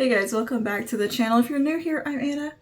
Hey guys, welcome back to the channel. If you're new here, I'm Anna,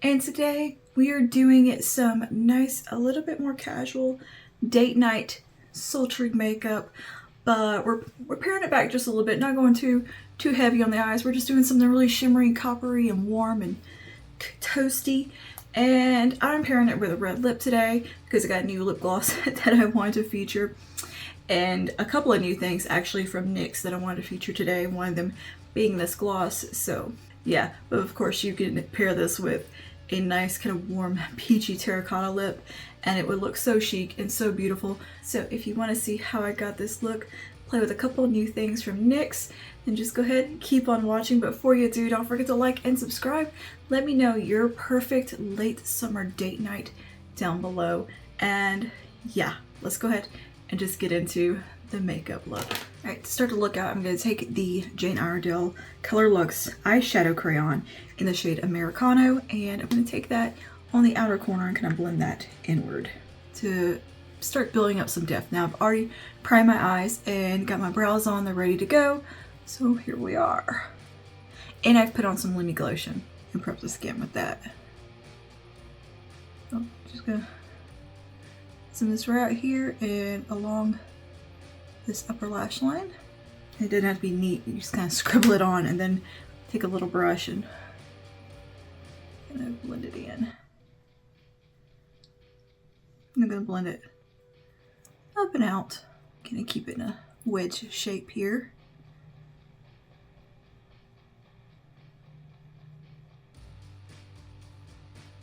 and today we are doing some nice, a little bit more casual date night sultry makeup, but we're paring it back just a little bit, not going too heavy on the eyes. We're just doing something really shimmery, coppery, and warm and toasty. And I'm pairing it with a red lip today because I got a new lip gloss that I wanted to feature, and a couple of new things actually from NYX that I wanted to feature today. One of them being this gloss. So yeah, but of course you can pair this with a nice kind of warm peachy terracotta lip and it would look so chic and so beautiful. So if you want to see how I got this look, play with a couple of new things from NYX, then just go ahead and keep on watching. But before you do, don't forget to like and subscribe. Let me know your perfect late summer date night down below. And yeah, let's go ahead and just get into the makeup look. Alright, to start to look out, I'm going to take the Jane Iredale Color Luxe eyeshadow crayon in the shade Americano, and I'm going to take that on the outer corner and kind of blend that inward to start building up some depth. Now I've already primed my eyes and got my brows on, they're ready to go. So here we are. And I've put on some Lumi Glotion and prepped the skin with that. So just gonna zoom this right out here and along this upper lash line. It doesn't have to be neat, you just kind of scribble it on and then take a little brush and kind of blend it in. I'm gonna blend it up and out. Gonna keep it in a wedge shape here.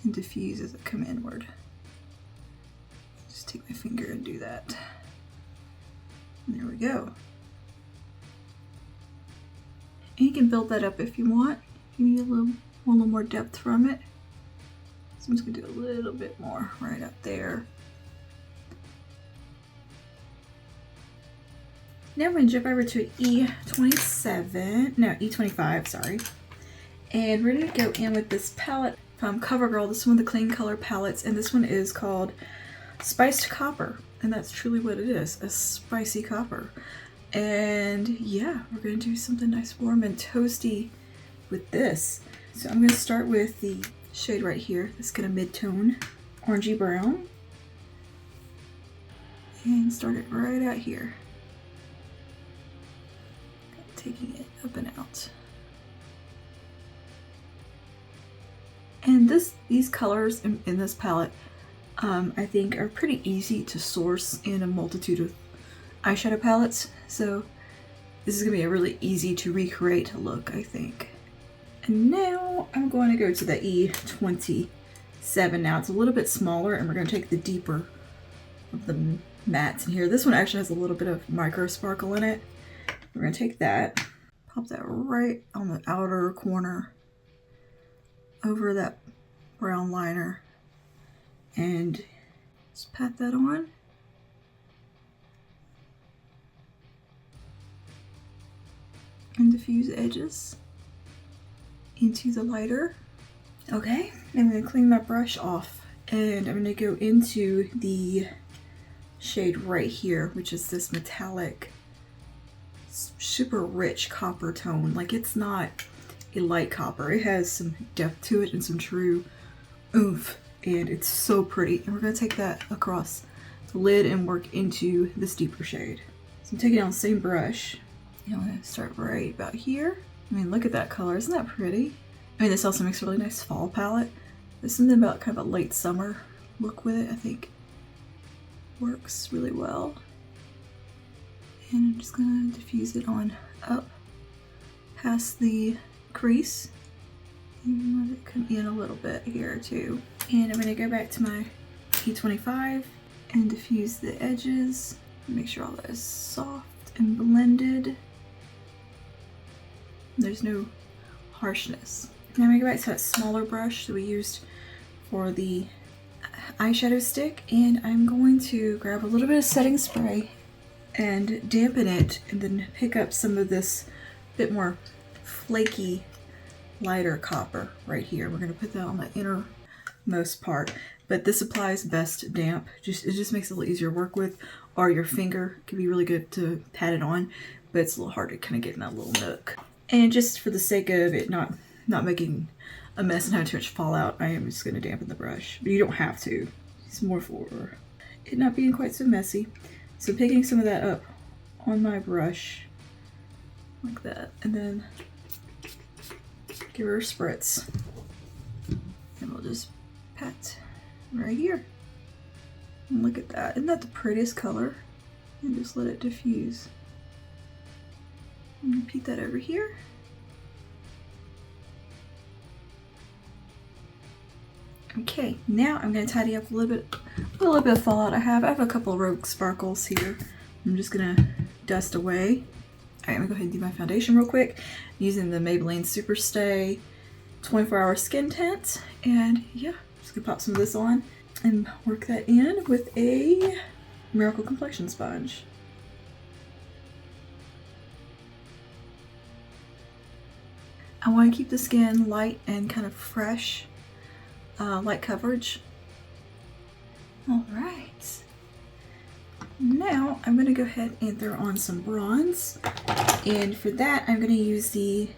And diffuse as I come inward. Just take my finger and do that. And there we go. And you can build that up if you want. You need a little more depth from it. So I'm just gonna do a little bit more right up there. Now I'm gonna jump over to E25, sorry. And we're gonna go in with this palette from CoverGirl. This is one of the Clean Color palettes, and this one is called Spiced Copper. And that's truly what it is, a spicy copper. And yeah, we're gonna do something nice, warm and toasty with this. So I'm gonna start with the shade right here, this kind of mid-tone orangey brown. And start it right out here. Taking it up and out. And these colors in this palette I think are pretty easy to source in a multitude of eyeshadow palettes, so this is gonna be a really easy to recreate look, I think. And now I'm going to go to the E27. Now it's a little bit smaller, and we're going to take the deeper of the mattes in here. This one actually has a little bit of micro sparkle in it. We're going to take that, pop that right on the outer corner over that brown liner, and just pat that on. And diffuse the edges into the lighter. Okay, I'm going to clean my brush off, and I'm going to go into the shade right here, which is this metallic, super rich copper tone. Like, it's not a light copper, it has some depth to it and some true oomph, and it's so pretty. And we're going to take that across the lid and work into this deeper shade. So I'm taking on the same brush, and I'm going to start right about here. I mean, look at that color, isn't that pretty? I mean, this also makes a really nice fall palette. There's something about kind of a late summer look with it, I think works really well. And I'm just gonna diffuse it on up past the crease. And let it come in a little bit here too. And I'm gonna go back to my E25 and diffuse the edges. Make sure all that is soft and blended. There's no harshness. Now I'm gonna go back to that smaller brush that we used for the eyeshadow stick, and I'm going to grab a little bit of setting spray and dampen it, and then pick up some of this bit more flaky, lighter copper right here. We're gonna put that on the innermost part, but this applies best damp. It just makes it a little easier to work with, or your finger can be really good to pat it on, but it's a little hard to kind of get in that little nook. And just for the sake of it not making a mess and having too much fallout, I am just going to dampen the brush. But you don't have to. It's more for it not being quite so messy. So picking some of that up on my brush like that, and then give her a spritz. And we'll just pat right here. And look at that. Isn't that the prettiest color? And just let it diffuse. And repeat that over here. Okay, now I'm going to tidy up a little bit of fallout I have. I have a couple of rogue sparkles here. I'm just going to dust away. Alright, I'm going to go ahead and do my foundation real quick using the Maybelline Super Stay 24-hour skin tint. And yeah, just going to pop some of this on and work that in with a Miracle Complexion Sponge. I want to keep the skin light and kind of fresh. Light coverage. Alright. Now I'm going to go ahead and throw on some bronze. And for that I'm going to use the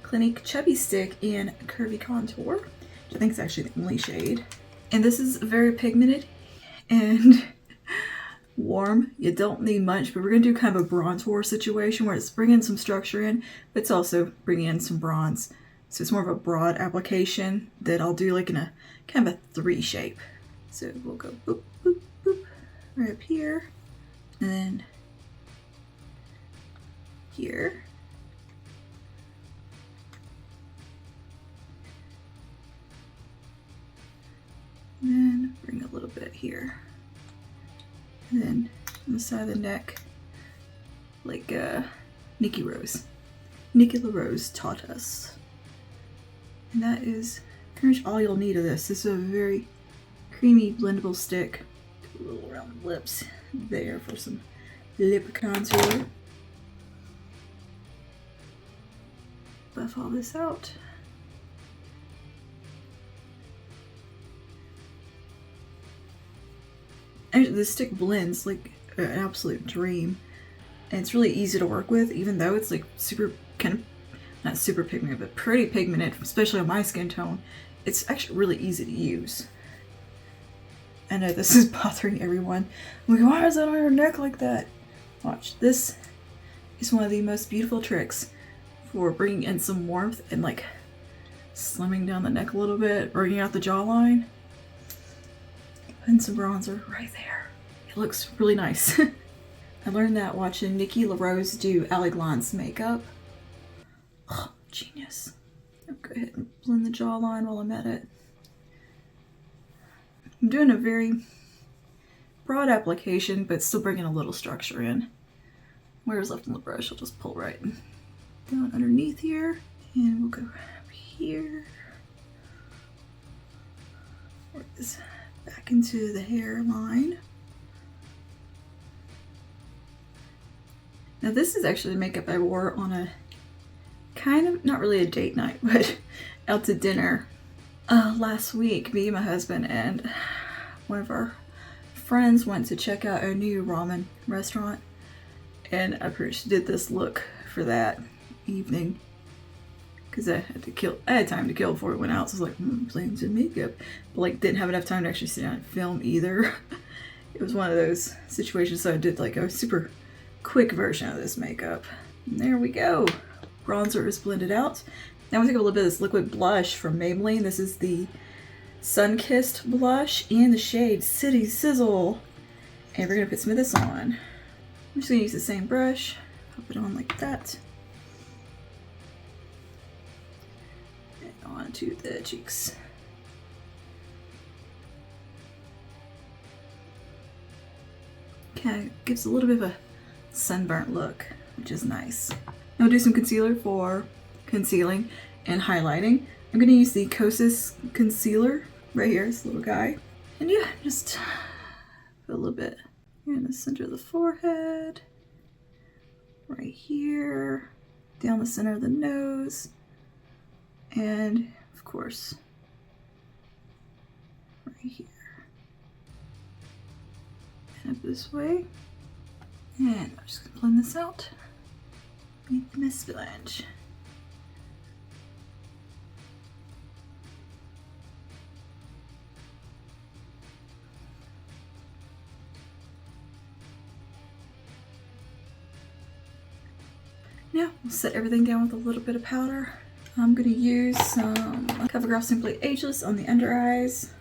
Clinique Chubby Stick in Curvy Contour, which I think is actually the only shade. And this is very pigmented and warm. You don't need much, but we're going to do kind of a bronzer situation where it's bringing some structure in, but it's also bringing in some bronze. So it's more of a broad application that I'll do like in a kind of a 3 shape. So we'll go boop, boop, boop, right up here, and then here. And then bring a little bit here. And then on the side of the neck, like Nikki LaRose taught us. And that is pretty much all you'll need of this. This is a very creamy blendable stick. Do a little around the lips there for some lip contour. Buff all this out. Actually, this stick blends like an absolute dream. And it's really easy to work with, even though it's like super kind of not super pigmented, but pretty pigmented, especially on my skin tone. It's actually really easy to use. I know this is bothering everyone. I'm like, why is that on your neck like that? Watch, this is one of the most beautiful tricks for bringing in some warmth and like slimming down the neck a little bit, bringing out the jawline. Putting some bronzer right there. It looks really nice. I learned that watching Nikki LaRose do Ally Glon's makeup. Oh, genius. I'll go ahead and blend the jawline while I'm at it. I'm doing a very broad application, but still bringing a little structure in. Where's left on the brush, I'll just pull right down underneath here. And we'll go up here. Work this back into the hairline. Now this is actually makeup I wore on a kind of, not really a date night, but out to dinner last week. Me and my husband and one of our friends went to check out a new ramen restaurant, and I pretty much did this look for that evening because I had time to kill before we went out. So I was like, playing some makeup, but like didn't have enough time to actually sit down and film either. It was one of those situations, so I did like a super quick version of this makeup. And there we go. Bronzer is blended out. Now I'm gonna take a little bit of this liquid blush from Maybelline. This is the Sun-Kissed blush in the shade City Sizzle. And we're gonna put some of this on. I'm just gonna use the same brush, pop it on like that. And onto the cheeks. Kind of gives a little bit of a sunburnt look, which is nice. Now I'll do some concealer for concealing and highlighting. I'm going to use the Kosas concealer right here, this little guy. And yeah, just put a little bit here in the center of the forehead, right here, down the center of the nose, and of course, right here. And up this way. And I'm just going to blend this out with my sponge. Now we'll set everything down with a little bit of powder. I'm going to use some CoverGirl Simply Ageless on the under eyes.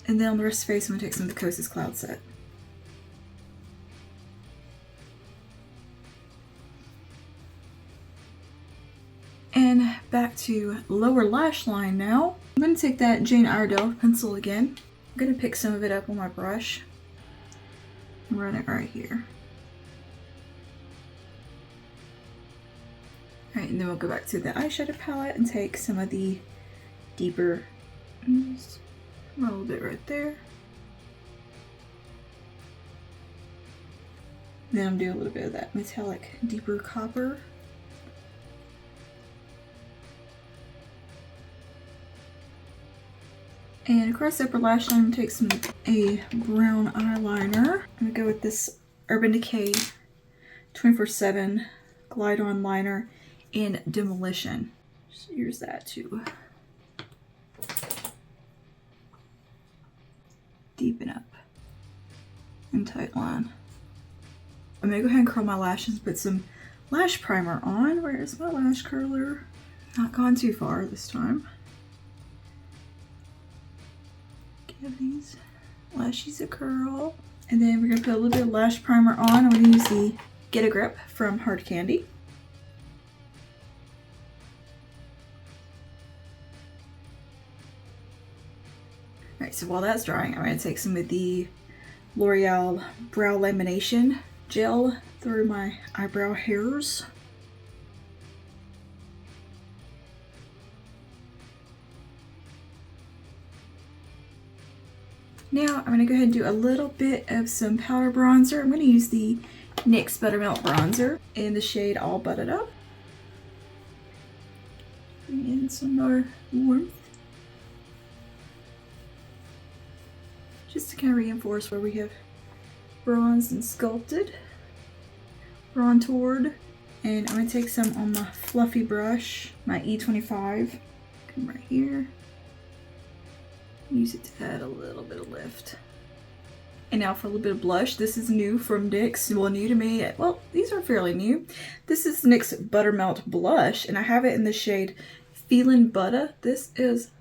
And then on the rest of the face, I'm going to take some of the Kosas Cloud Set. And back to lower lash line now. I'm going to take that Jane Iredale pencil again. I'm going to pick some of it up on my brush and run it right here. Alright, and then we'll go back to the eyeshadow palette and take some of the deeper, just a little bit right there. Then I'm doing a little bit of that metallic, deeper copper. And across the upper lash line, I'm going to take a brown eyeliner. I'm going to go with this Urban Decay 24/7 Glide On Liner in Demolition. Just use that to deepen up and tight line. I'm going to go ahead and curl my lashes and put some lash primer on. Where's my lash curler? Not gone too far this time. Give these lashes a curl. And then we're going to put a little bit of lash primer on. I'm going to use the Get a Grip from Hard Candy. Alright, so while that's drying, I'm going to take some of the L'Oreal Brow Lamination Gel through my eyebrow hairs. Now I'm going to go ahead and do a little bit of some powder bronzer. I'm going to use the NYX Buttermelt Bronzer in the shade All Buttered Up. Bring in some more warmth. Just to kind of reinforce where we have bronzed and sculpted. Bronzed. And I'm going to take some on my fluffy brush, my E25. Come right here. Use it to add a little bit of lift. And now for a little bit of blush. This is new from NYX. Well, new to me. Well, these are fairly new. This is NYX Buttermelt Blush, and I have it in the shade Feelin' Butta. This is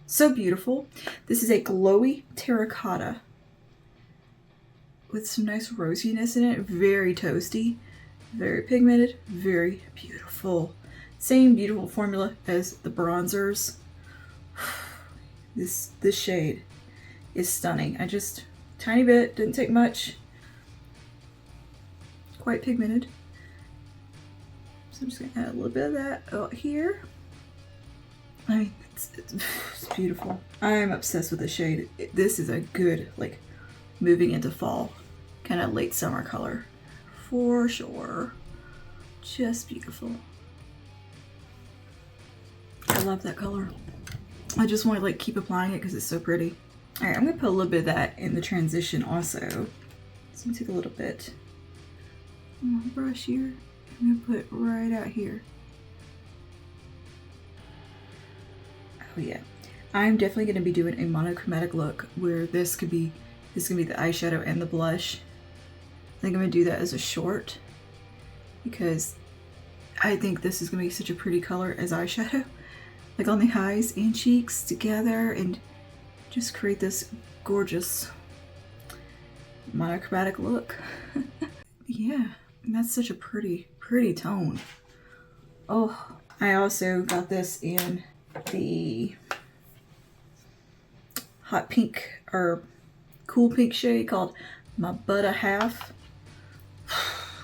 so beautiful. This is a glowy terracotta with some nice rosiness in it. Very toasty, very pigmented, very beautiful. Same beautiful formula as the bronzers. This shade is stunning. I just, tiny bit, didn't take much. Quite pigmented. So I'm just gonna add a little bit of that out here. I mean, it's beautiful. I'm obsessed with the shade. This is a good, like, moving into fall, kind of late summer color. For sure. Just beautiful. I love that color. I just want to like keep applying it because it's so pretty. All right, I'm gonna put a little bit of that in the transition also. So I'm gonna take a little bit on my brush here. I'm gonna put it right out here. Oh yeah, I'm definitely gonna be doing a monochromatic look where this could be the eyeshadow and the blush. I think I'm gonna do that as a short because I think this is gonna be such a pretty color as eyeshadow. Like on the eyes and cheeks together and just create this gorgeous monochromatic look. Yeah, and that's such a pretty tone. Oh, I also got this in the hot pink or cool pink shade called My Butta Half.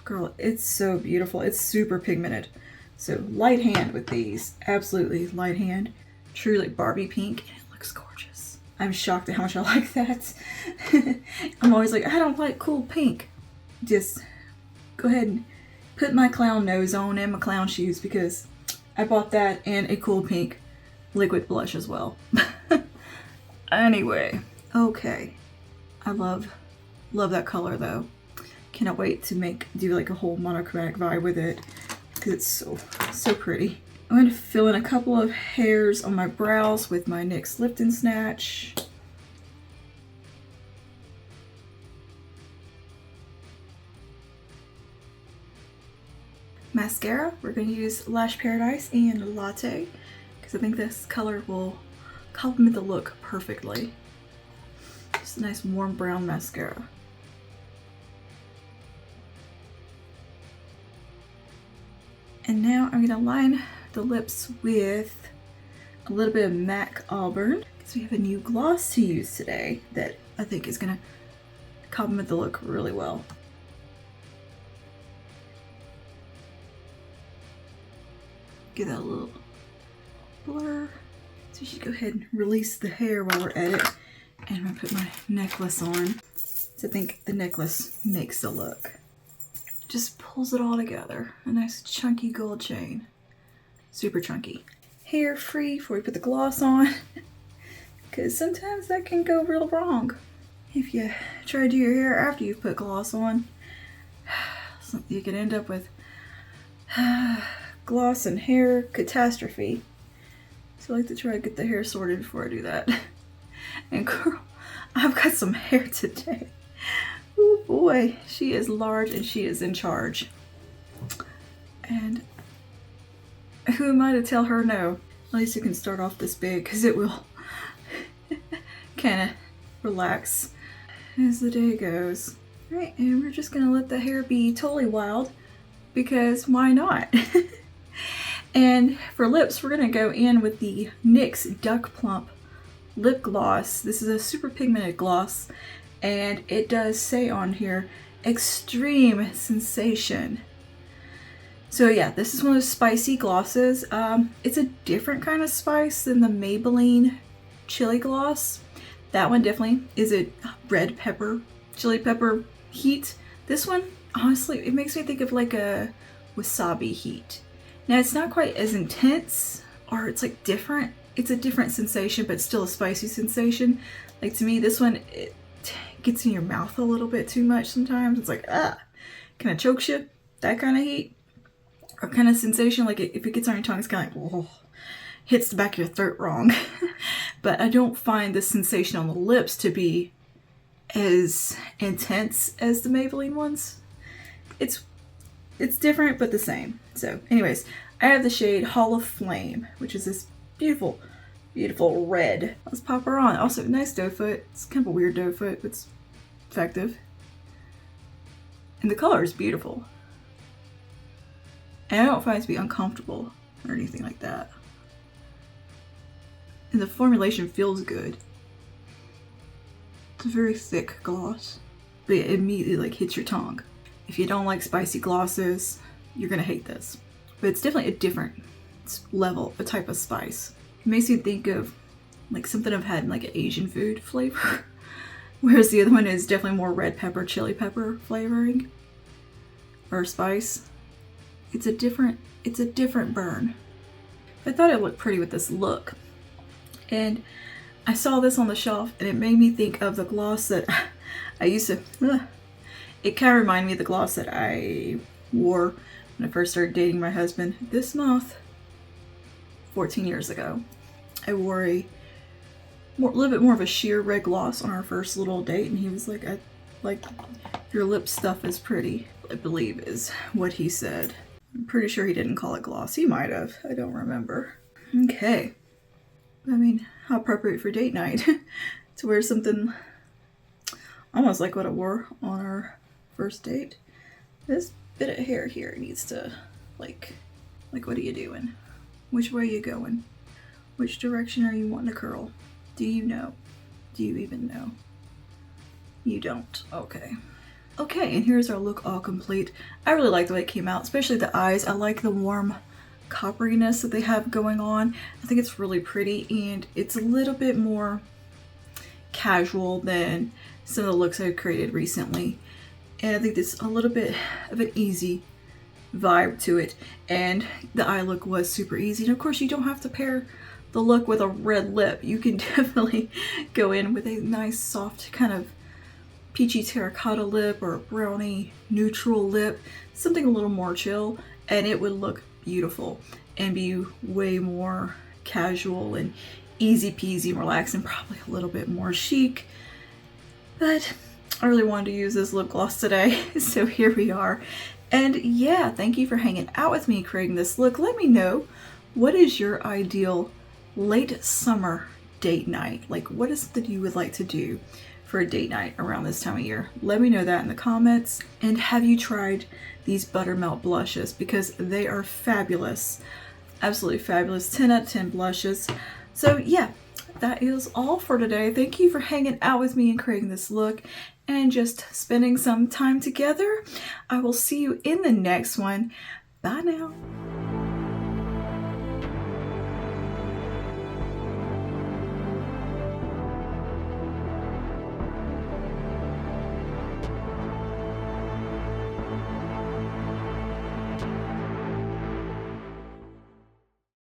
Girl, it's so beautiful. It's super pigmented. So light hand with these, absolutely light hand. True like Barbie pink, and it looks gorgeous. I'm shocked at how much I like that. I'm always like, I don't like cool pink. Just go ahead and put my clown nose on and my clown shoes because I bought that and a cool pink liquid blush as well. Anyway, okay. I love that color though. Cannot wait to do like a whole monochromatic vibe with it. It's so pretty. I'm going to fill in a couple of hairs on my brows with my NYX Lift and Snatch. mascara. We're going to use Lash Paradise and Latte because I think this color will complement the look perfectly. Just a nice warm brown mascara. And now I'm going to line the lips with a little bit of MAC Auburn because we have a new gloss to use today that I think is going to complement the look really well. Give that a little blur. So you should go ahead and release the hair while we're at it. And I'm going to put my necklace on. So I think the necklace makes the look. Just pulls it all together. A nice chunky gold chain. Super chunky. Hair free before we put the gloss on. Because sometimes that can go real wrong. If you try to do your hair after you've put gloss on, you can end up with gloss and hair catastrophe. So I like to try to get the hair sorted before I do that. And girl, I've got some hair today. Oh boy, she is large and she is in charge. And who am I to tell her no? At least you can start off this big because it will kind of relax as the day goes. All right, and we're just gonna let the hair be totally wild because why not? And for lips, we're gonna go in with the NYX Duck Plump lip gloss. This is a super pigmented gloss, and it does say on here, extreme sensation. So yeah, this is one of those spicy glosses. It's a different kind of spice than the Maybelline chili gloss. That one definitely is a red pepper, chili pepper heat. This one, honestly, it makes me think of like a wasabi heat. Now it's not quite as intense, or it's like different. It's a different sensation, but still a spicy sensation. Like to me, this one, it gets in your mouth a little bit too much sometimes. It's like, kind of chokes you, that kind of heat. Or kind of sensation, like if it gets on your tongue, it's kind of like, whoa, hits the back of your throat wrong. But I don't find the sensation on the lips to be as intense as the Maybelline ones. It's different, but the same. So anyways, I have the shade Hall of Flame, which is this beautiful, beautiful red. Let's pop her on. Also, nice doe foot. It's kind of a weird doe foot, but it's effective. And the color is beautiful. And I don't find it to be uncomfortable or anything like that. And the formulation feels good. It's a very thick gloss, but it immediately like hits your tongue. If you don't like spicy glosses, you're gonna hate this. But it's definitely a different level, a type of spice. It makes me think of like something I've had in like an Asian food flavor. Whereas the other one is definitely more red pepper, chili pepper flavoring or spice. It's a different burn. I thought it looked pretty with this look. And I saw this on the shelf and it made me think of the gloss that I used to, it kind of reminded me of the gloss that I wore when I first started dating my husband this month, 14 years ago. I wore a little bit more of a sheer red gloss on our first little date, and he was like, I like your lip stuff is pretty, I believe is what he said. I'm pretty sure he didn't call it gloss. He might have. I don't remember. Okay. I mean, how appropriate for date night to wear something almost like what I wore on our first date. This bit of hair here needs to, like what are you doing? Which way are you going? Which direction are you wanting to curl? Do you know? Do you even know? You don't. Okay. Okay, and here's our look all complete. I really like the way it came out, especially the eyes. I like the warm copperiness that they have going on. I think it's really pretty, and it's a little bit more casual than some of the looks I've created recently. And I think there's a little bit of an easy vibe to it. And the eye look was super easy. And of course, you don't have to pair the look with a red lip. You can definitely go in with a nice, soft kind of peachy terracotta lip or a brownie neutral lip, something a little more chill, and it would look beautiful and be way more casual and easy peasy, relaxed, and probably a little bit more chic. But I really wanted to use this lip gloss today, so here we are. And yeah, thank you for hanging out with me creating this look. Let me know, what is your ideal late summer date night? Like, what is it that you would like to do for a date night around this time of year? Let me know that in the comments. And have you tried these buttermelt blushes? Because they are fabulous. Absolutely fabulous. 10 out of 10 blushes. So yeah, that is all for today. Thank you for hanging out with me and creating this look and just spending some time together. I will see you in the next one. Bye now.